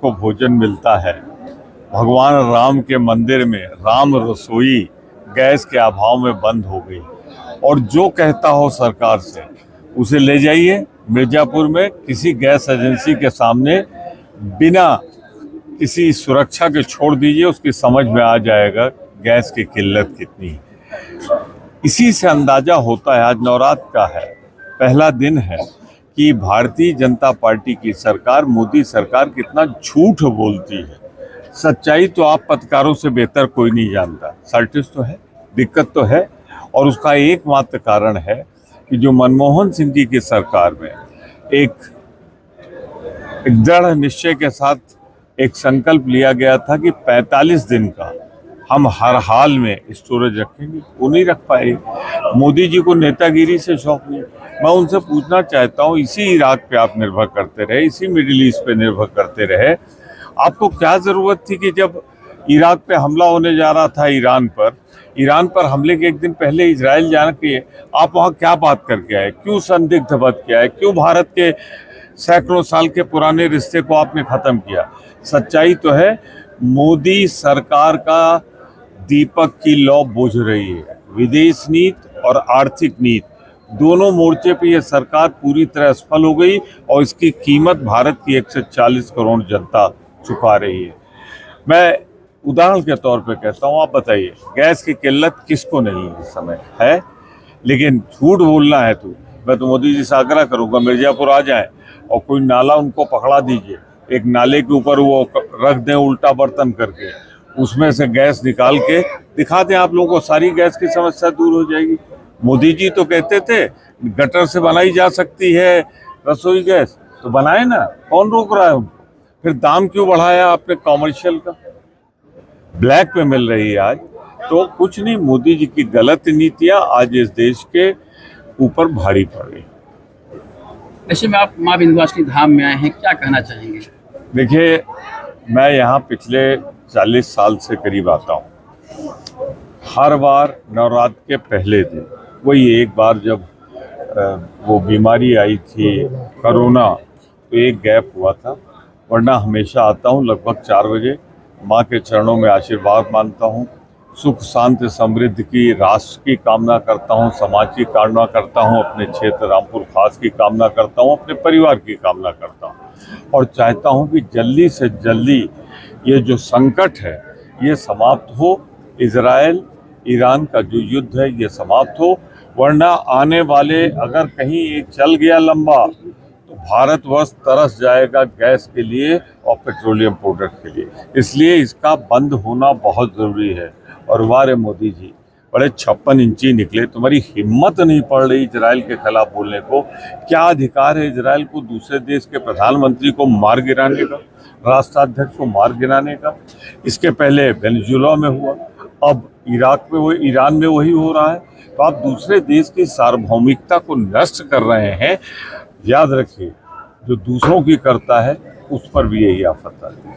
को भोजन मिलता है। भगवान राम के मंदिर में राम रसोई गैस के अभाव में बंद हो गई, और जो कहता हो सरकार से उसे ले जाइए मिर्जापुर में किसी गैस एजेंसी के सामने, बिना किसी सुरक्षा के छोड़ दीजिए, उसकी समझ में आ जाएगा गैस की किल्लत कितनी है। इसी से अंदाजा होता है, आज नवरात्र का है, पहला दिन है, कि भारतीय जनता पार्टी की सरकार, मोदी सरकार कितना झूठ बोलती है। सच्चाई तो आप पत्रकारों से बेहतर कोई नहीं जानता। सर्टिस तो है, दिक्कत तो है, और उसका एकमात्र कारण है कि जो मनमोहन सिंह जी की सरकार में एक दृढ़ निश्चय के साथ एक संकल्प लिया गया था कि 45 दिन का हम हर हाल में स्टोरेज रखेंगे, वो नहीं रख पाए। मोदी जी को नेतागिरी से शौक नहीं। मैं उनसे पूछना चाहता हूँ, इसी इराक पे आप निर्भर करते रहे, इसी मिडिल ईस्ट पे निर्भर करते रहे, आपको क्या ज़रूरत थी कि जब इराक पे हमला होने जा रहा था ईरान पर हमले के एक दिन पहले इजराइल जाने के आप वहाँ क्या बात करके आए? क्यों संदिग्ध मत किया है? क्यों भारत के सैकड़ों साल के पुराने रिश्ते को आपने ख़त्म किया? सच्चाई तो है, मोदी सरकार का दीपक की लौ बुझ रही है। विदेश नीति और आर्थिक नीति दोनों मोर्चे पे ये सरकार पूरी तरह असफल हो गई, और इसकी कीमत भारत की 140 करोड़ जनता चुका रही है। मैं उदाहरण के तौर पे कहता हूँ, आप बताइए, गैस की किल्लत किसको नहीं है इस समय है, लेकिन झूठ बोलना है तो मैं तो मोदी जी से आग्रह करूँगा, मिर्जापुर आ जाए और कोई नाला उनको पकड़ा दीजिए, एक नाले के ऊपर वो रख दें उल्टा बर्तन करके, उसमें से गैस निकाल के दिखा दें आप लोगों को, सारी गैस की समस्या दूर हो जाएगी। मोदी जी तो कहते थे गटर से बनाई जा सकती है रसोई गैस, तो बनाए ना, कौन रोक रहा है उनको? फिर दाम क्यों बढ़ाया आपने कॉमर्शियल का? ब्लैक पे मिल रही है आज। तो कुछ नहीं, मोदी जी की गलत नीतियां आज इस देश के ऊपर भारी पड़ रही। ऐसे में आप माँ विंध्यवासिनी धाम में आए हैं, क्या कहना चाहेंगे? देखिए, मैं यहाँ पिछले 40 साल से करीब आता हूँ। हर बार नवरात्र के पहले दिन, वही एक बार जब वो बीमारी आई थी कोरोना, तो एक गैप हुआ था, वरना हमेशा आता हूँ लगभग 4 बजे। माँ के चरणों में आशीर्वाद मांगता हूँ, सुख शांति समृद्धि की, राष्ट्र की कामना करता हूँ, समाज की कामना करता हूँ, अपने क्षेत्र रामपुर खास की कामना करता हूँ, अपने परिवार की कामना करता हूँ, और चाहता हूँ कि जल्दी से जल्दी ये जो संकट है ये समाप्त हो। इजराइल ईरान का जो युद्ध है ये समाप्त हो, वरना आने वाले अगर कहीं ये चल गया लंबा तो भारतवर्ष तरस जाएगा गैस के लिए और पेट्रोलियम प्रोडक्ट के लिए। इसलिए इसका बंद होना बहुत ज़रूरी है। और वारे मोदी जी, बड़े 56 इंची निकले, तुम्हारी हिम्मत नहीं पड़ रही इजराइल के खिलाफ बोलने को। क्या अधिकार है इजराइल को दूसरे देश के प्रधानमंत्री को मार गिराने का, राष्ट्राध्यक्ष को मार गिराने का? इसके पहले वेनेजुएला में हुआ, अब इराक में, वो ईरान में वही हो रहा है। तो आप दूसरे देश की सार्वभौमिकता को नष्ट कर रहे हैं। याद रखिए, जो दूसरों की करता है उस पर भी यही आफत आती है।